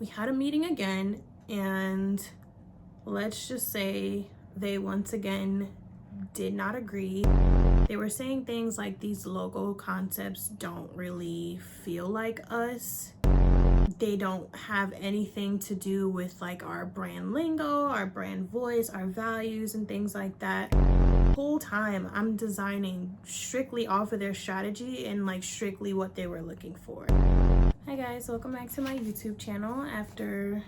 We had a meeting again, and let's just say they once again did not agree. They were saying things like these logo concepts don't really feel like us. They don't have anything to do with like our brand lingo, our brand voice, our values, and things like that. The whole time I'm designing strictly off of their strategy and like strictly what they were looking for. Hi guys, welcome back to my YouTube channel after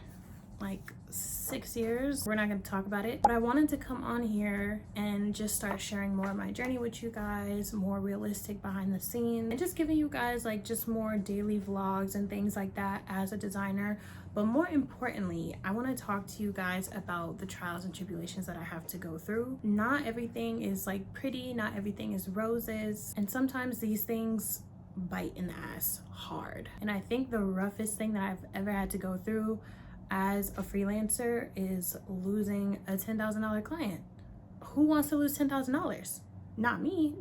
like 6 years. We're not going to talk about it, but I wanted to come on here and just start sharing more of my journey with you guys, more realistic behind the scenes, and just giving you guys like just more daily vlogs and things like that as a designer. But more importantly, I want to talk to you guys about the trials and tribulations that I have to go through. Not everything is like pretty, not everything is roses, and sometimes these things bite in the ass hard. And I think the roughest thing that I've ever had to go through as a freelancer is losing a $10,000 client. Who wants to lose $10,000? Not me,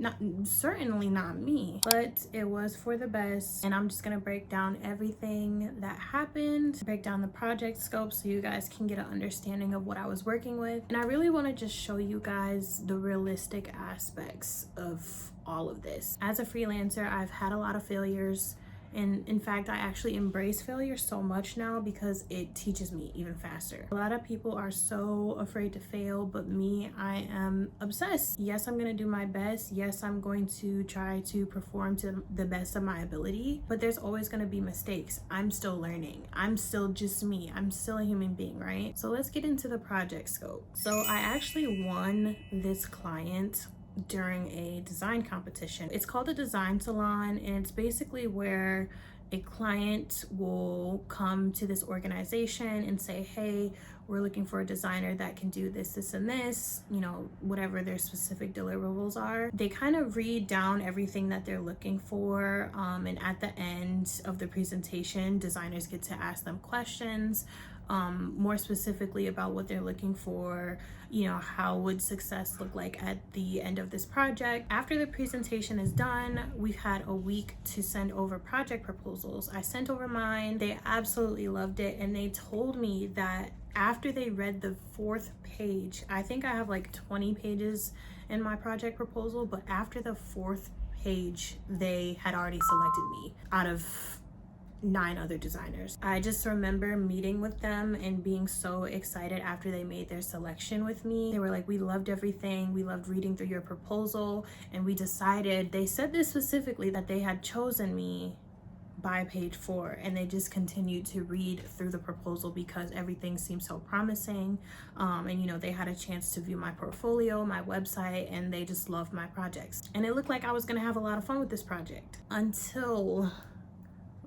certainly not me, but it was for the best. And I'm just gonna break down everything that happened, break down the project scope so you guys can get an understanding of what I was working with. And I really want to just show you guys the realistic aspects of all of this. As a freelancer, I've had a lot of failures. And in fact, I actually embrace failure so much now because it teaches me even faster. A lot of people are so afraid to fail, but me, I am obsessed. Yes, I'm gonna do my best. Yes, I'm going to try to perform to the best of my ability, but there's always gonna be mistakes. I'm still learning. I'm still just me. I'm still a human being, right? So let's get into the project scope. So I actually won this client during a design competition. It's called a design salon, and it's basically where a client will come to this organization and say, hey, we're looking for a designer that can do this, this, and this, you know, whatever their specific deliverables are. They kind of read down everything that they're looking for, and at the end of the presentation, designers get to ask them questions, more specifically about what they're looking for, you know, how would success look like at the end of this project. After the presentation is done, we've had a week to send over project proposals. I sent over mine. They absolutely loved it, and they told me that after they read the 4th page, I think I have like 20 pages in my project proposal, but after the 4th page, they had already selected me out of 9 other designers. I just remember meeting with them and being so excited after they made their selection with me. They were like, we loved everything. We loved reading through your proposal, and we decided, they said this specifically, that they had chosen me by page 4, and they just continued to read through the proposal because everything seemed so promising. And you know, they had a chance to view my portfolio, my website, and they just loved my projects. And it looked like I was gonna have a lot of fun with this project until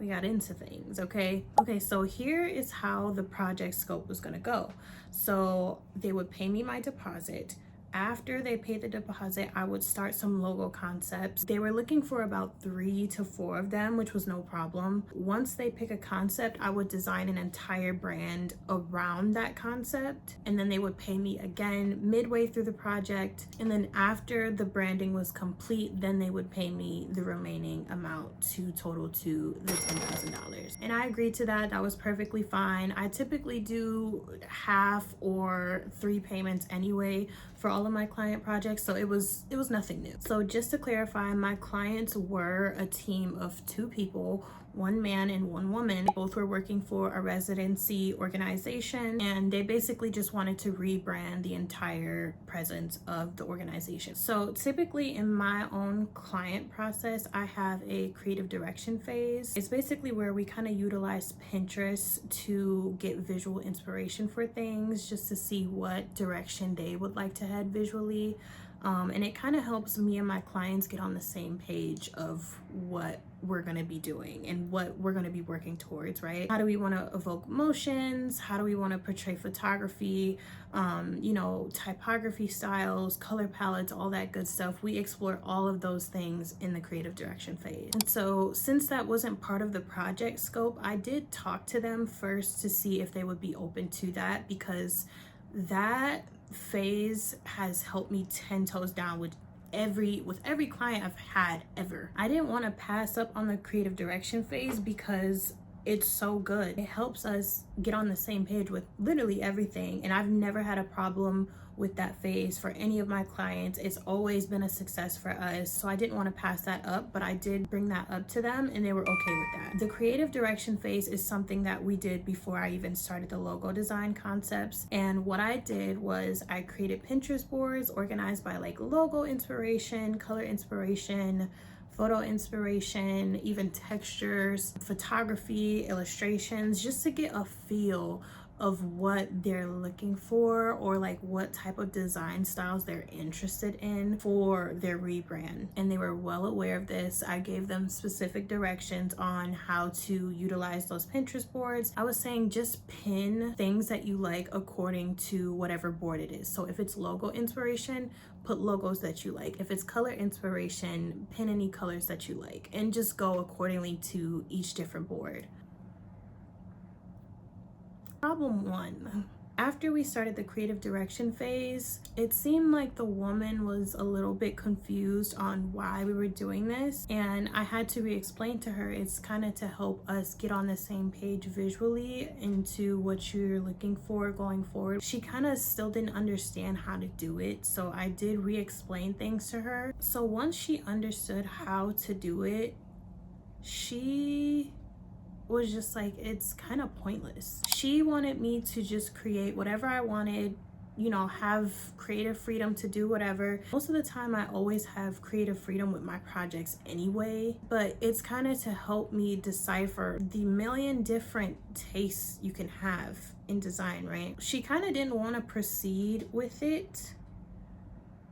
we got into things. Okay, so here is how the project scope was gonna go. So they would pay me my deposit. After they paid the deposit, I would start some logo concepts. They were looking for about 3 to 4 of them, which was no problem. Once they pick a concept, I would design an entire brand around that concept, and then they would pay me again midway through the project. And then after the branding was complete, then they would pay me the remaining amount to total to the $10,000. And I agreed to that. That was perfectly fine. I typically do half or 3 payments anyway for all of my client projects, so it was nothing new. So just to clarify, my clients were a team of 2 people, 1 man and 1 woman. Both were working for a residency organization, and they basically just wanted to rebrand the entire presence of the organization. So typically in my own client process, I have a creative direction phase. It's basically where we kind of utilize Pinterest to get visual inspiration for things, just to see what direction they would like to head visually. And it kind of helps me and my clients get on the same page of what we're going to be doing and what we're going to be working towards, right? How do we want to evoke emotions? How do we want to portray photography? You know, typography styles, color palettes, all that good stuff. We explore all of those things in the creative direction phase. And so since that wasn't part of the project scope, I did talk to them first to see if they would be open to that, because that phase has helped me 10 toes down with every client I've had ever. I didn't want to pass up on the creative direction phase because it's so good. It helps us get on the same page with literally everything. And I've never had a problem with that phase for any of my clients. It's always been a success for us. So I didn't want to pass that up, but I did bring that up to them and they were okay with that. The creative direction phase is something that we did before I even started the logo design concepts. And what I did was I created Pinterest boards organized by like logo inspiration, color inspiration, photo inspiration, even textures, photography, illustrations, just to get a feel of what they're looking for or like what type of design styles they're interested in for their rebrand. And they were well aware of this. I gave them specific directions on how to utilize those Pinterest boards. I was saying just pin things that you like according to whatever board it is. So if it's logo inspiration, put logos that you like. If it's color inspiration, pin any colors that you like and just go accordingly to each different board. Problem 1. After we started the creative direction phase, it seemed like the woman was a little bit confused on why we were doing this. And I had to re-explain to her it's kind of to help us get on the same page visually into what you're looking for going forward. She kind of still didn't understand how to do it. So I did re-explain things to her. So once she understood how to do it, she was just like, it's kind of pointless. She wanted me to just create whatever I wanted, you know, have creative freedom to do whatever. Most of the time I always have creative freedom with my projects anyway, but it's kind of to help me decipher the million different tastes you can have in design, right? She kind of didn't want to proceed with it.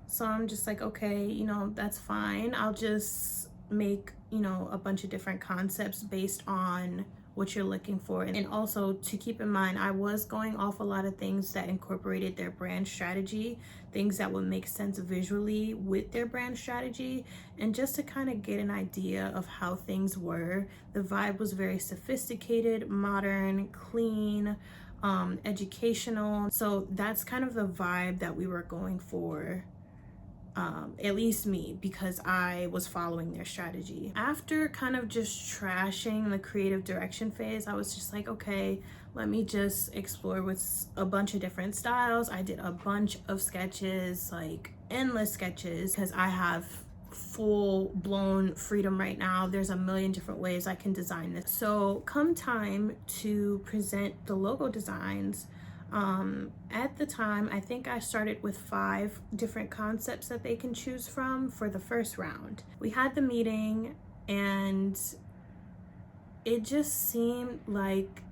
So I'm just like, okay, you know, that's fine. I'll just make, you know, a bunch of different concepts based on what you're looking for. And also to keep in mind, I was going off a lot of things that incorporated their brand strategy, things that would make sense visually with their brand strategy. And just to kind of get an idea of how things were, the vibe was very sophisticated, modern, clean, educational. So that's kind of the vibe that we were going for. At least me, because I was following their strategy. After kind of just trashing the creative direction phase, I was just like, okay, let me just explore with a bunch of different styles. I did a bunch of sketches, like endless sketches, because I have full-blown freedom right now. There's a million different ways I can design this. So come time to present the logo designs, at the time, I think I started with 5 different concepts that they can choose from for the first round. We had the meeting and it just seemed like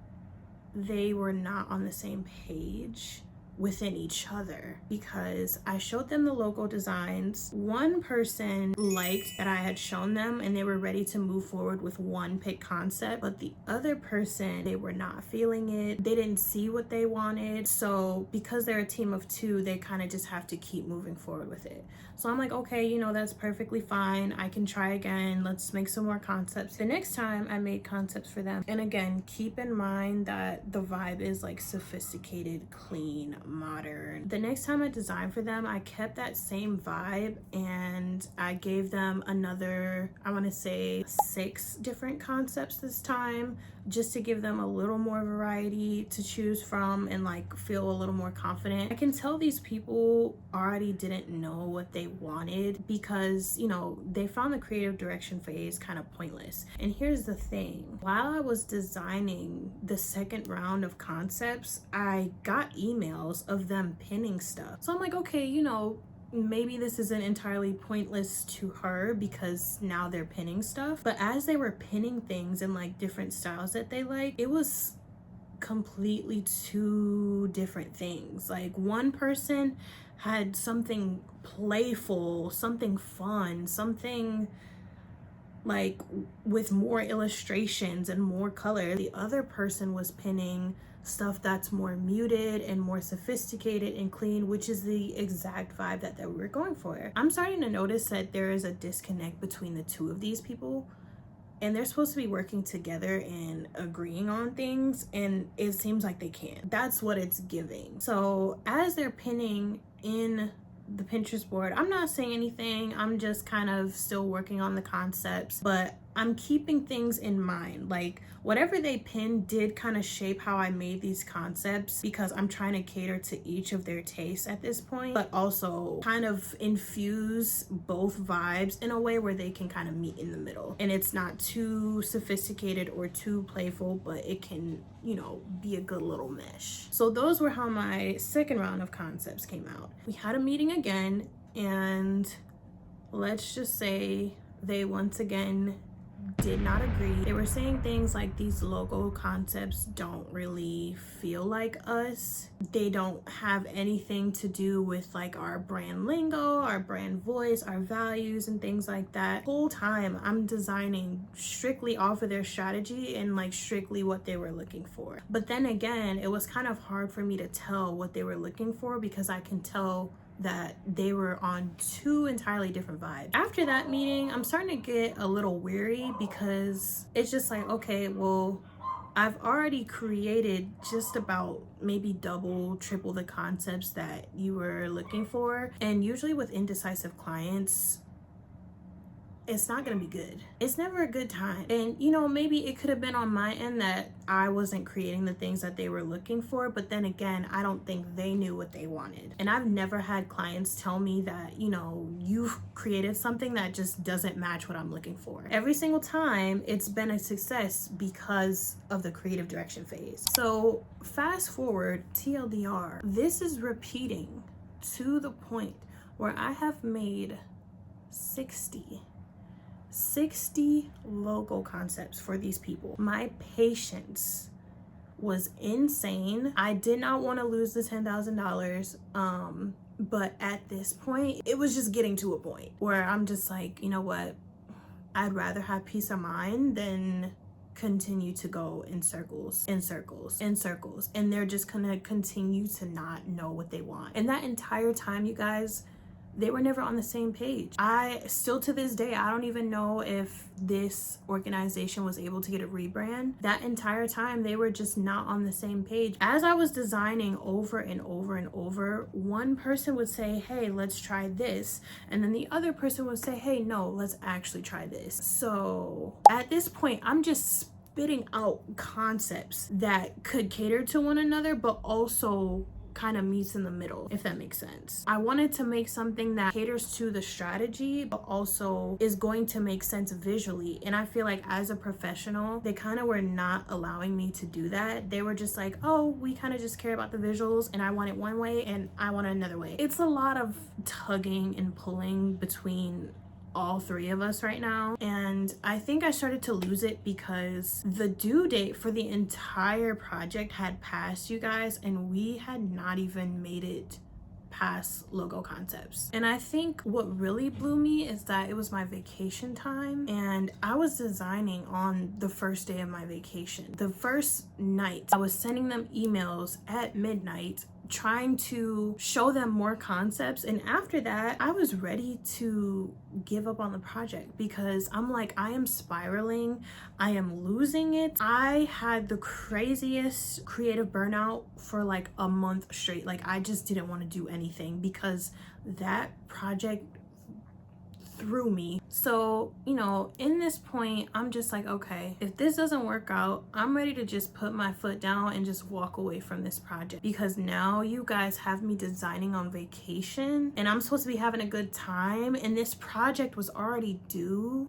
they were not on the same page within each other, because I showed them the logo designs. One person liked that I had shown them and they were ready to move forward with one pick concept, but the other person, they were not feeling it. They didn't see what they wanted. So because they're a team of 2, they kind of just have to keep moving forward with it. So I'm like, okay, you know, that's perfectly fine. I can try again. Let's make some more concepts. The next time I made concepts for them. And again, keep in mind that the vibe is like sophisticated, clean, modern. The next time I designed for them, I kept that same vibe and I gave them another, I want to say 6 different concepts this time, just to give them a little more variety to choose from and like feel a little more confident. I can tell these people already didn't know what they wanted because, you know, they found the creative direction phase kind of pointless. And here's the thing, while I was designing the second round of concepts, I got emails of them pinning stuff. So I'm like, okay, you know, maybe this isn't entirely pointless to her because now they're pinning stuff. But as they were pinning things in like different styles that they like, it was completely 2 different things. Like one person had something playful, something fun, something like with more illustrations and more color. The other person was pinning stuff that's more muted and more sophisticated and clean, which is the exact vibe that we were going for. I'm starting to notice that there is a disconnect between the 2 of these people, and they're supposed to be working together and agreeing on things, and it seems like they can't. That's what it's giving. So as they're pinning in the Pinterest board, I'm not saying anything. I'm just kind of still working on the concepts, but I'm keeping things in mind. Like whatever they pinned did kind of shape how I made these concepts, because I'm trying to cater to each of their tastes at this point, but also kind of infuse both vibes in a way where they can kind of meet in the middle. And it's not too sophisticated or too playful, but it can, you know, be a good little mesh. So those were how my second round of concepts came out. We had a meeting again, and let's just say they once again did not agree. They were saying things like these logo concepts don't really feel like us. They don't have anything to do with like our brand lingo, our brand voice, our values, and things like that. The whole time I'm designing strictly off of their strategy and like strictly what they were looking for. But then again, it was kind of hard for me to tell what they were looking for, because I can tell that they were on two entirely different vibes. After that meeting, I'm starting to get a little weary, because it's just like, okay, well, I've already created just about maybe double, triple the concepts that you were looking for. And usually with indecisive clients, it's not gonna be good. It's never a good time. And you know, maybe it could have been on my end that I wasn't creating the things that they were looking for, but then again, I don't think they knew what they wanted. And I've never had clients tell me that, you know, you've created something that just doesn't match what I'm looking for. Every single time it's been a success because of the creative direction phase. So fast forward, TLDR, this is repeating to the point where I have made 60 logo concepts for these people. My patience was insane. I did not want to lose the $10,000, but at this point, it was just getting to a point where I'm just like, you know what? I'd rather have peace of mind than continue to go in circles, and they're just gonna continue to not know what they want. And that entire time, you guys, they were never on the same page. I still to this day, I don't even know if this organization was able to get a rebrand. That entire time, they were just not on the same page. As I was designing over and over and over, one person would say, hey, let's try this. And then the other person would say, hey, no, let's actually try this. So at this point, I'm just spitting out concepts that could cater to one another, but also kind of meets in the middle, if that makes sense. I wanted to make something that caters to the strategy, but also is going to make sense visually. And I feel like as a professional, they kind of were not allowing me to do that. They were just like, oh, we kind of just care about the visuals, and I want it one way and I want it another way. It's a lot of tugging and pulling between all three of us right now, and I think I started to lose it because the due date for the entire project had passed, you guys, and we had not even made it past logo concepts. And I think what really blew me is that it was my vacation time, and I was designing on the first day of my vacation. The first night, I was sending them emails at midnight trying to show them more concepts, and after that I was ready to give up on the project, because I'm like, I am spiraling, I am losing it. I had the craziest creative burnout for like a month straight. Like I just didn't want to do anything because that project through me. So, you know, in this point, I'm just like, okay, if this doesn't work out, I'm ready to just put my foot down and just walk away from this project, because now you guys have me designing on vacation and I'm supposed to be having a good time, and this project was already due.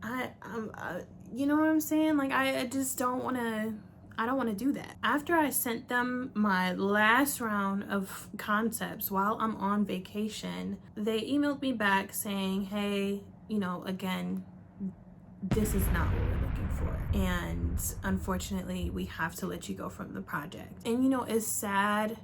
You know what I'm saying? Like I just don't want to, I don't want to do that. After I sent them my last round of concepts while I'm on vacation, they emailed me back saying, hey, you know, again, this is not what we're looking for, and unfortunately we have to let you go from the project. And you know, as sad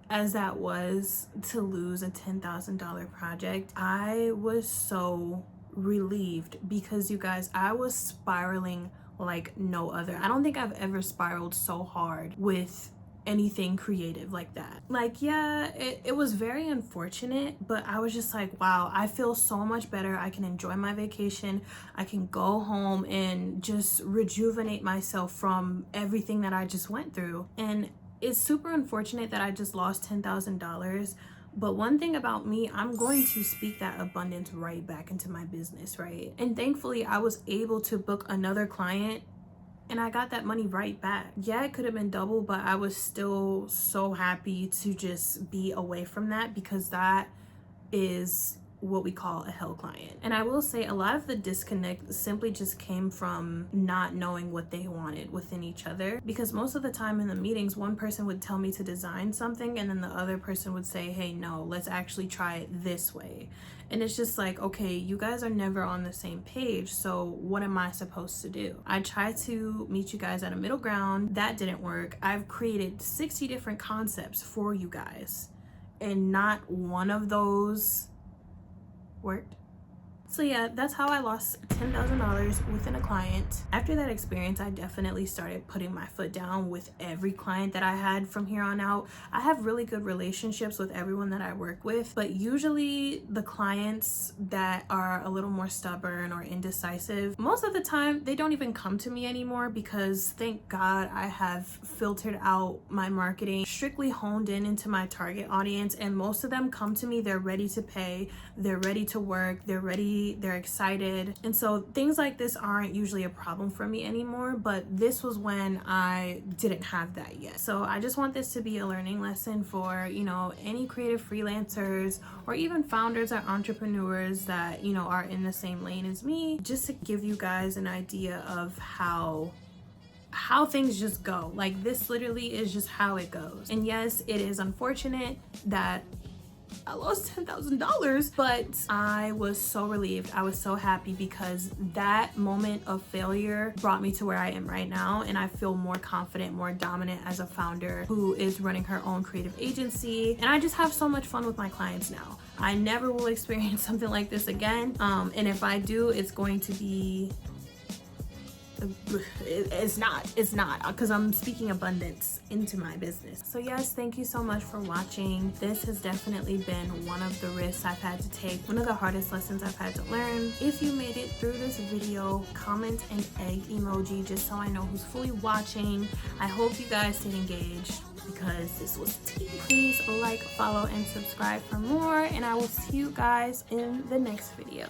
as that was to lose a $10,000 project, I was so relieved, because you guys, I was spiraling like no other. I don't think I've ever spiraled so hard with anything creative like that. Like, yeah, it was very unfortunate, but I was just like, wow, I feel so much better. I can enjoy my vacation. I can go home and just rejuvenate myself from everything that I just went through. And it's super unfortunate that I just lost $10,000, But one thing about me, I'm going to speak that abundance right back into my business, right? And thankfully, I was able to book another client and I got that money right back. Yeah, it could have been double, but I was still so happy to just be away from that, because that is what we call a hell client. And I will say a lot of the disconnect simply just came from not knowing what they wanted within each other, because most of the time in the meetings, one person would tell me to design something and then the other person would say, hey, no, let's actually try it this way. And it's just like, okay, you guys are never on the same page, so what am I supposed to do? I tried to meet you guys at a middle ground. That didn't work. I've created 60 different concepts for you guys, and not one of those worked. So yeah, that's how I lost $10,000 within a client. After that experience, I definitely started putting my foot down with every client that I had from here on out. I have really good relationships with everyone that I work with, but usually the clients that are a little more stubborn or indecisive, most of the time they don't even come to me anymore, because thank God I have filtered out my marketing, strictly honed in into my target audience, and most of them come to me, they're ready to pay, they're ready to work, they're excited. And so things like this aren't usually a problem for me anymore, but this was when I didn't have that yet. So I just want this to be a learning lesson for, you know, any creative freelancers or even founders or entrepreneurs that, you know, are in the same lane as me, just to give you guys an idea of how things just go. Like, this literally is just how it goes. And yes, it is unfortunate that I lost $10,000, but I was so relieved. I was so happy, because that moment of failure brought me to where I am right now, and I feel more confident, more dominant as a founder who is running her own creative agency, and I just have so much fun with my clients now. I never will experience something like this again, and if I do, it's going to be it's not because I'm speaking abundance into my business. So yes, thank you so much for watching. This has definitely been one of the risks I've had to take, one of the hardest lessons I've had to learn. If you made it through this video, comment an egg emoji just so I know who's fully watching. I hope you guys stayed engaged, because this was tea. Please like, follow, and subscribe for more, and I will see you guys in the next video.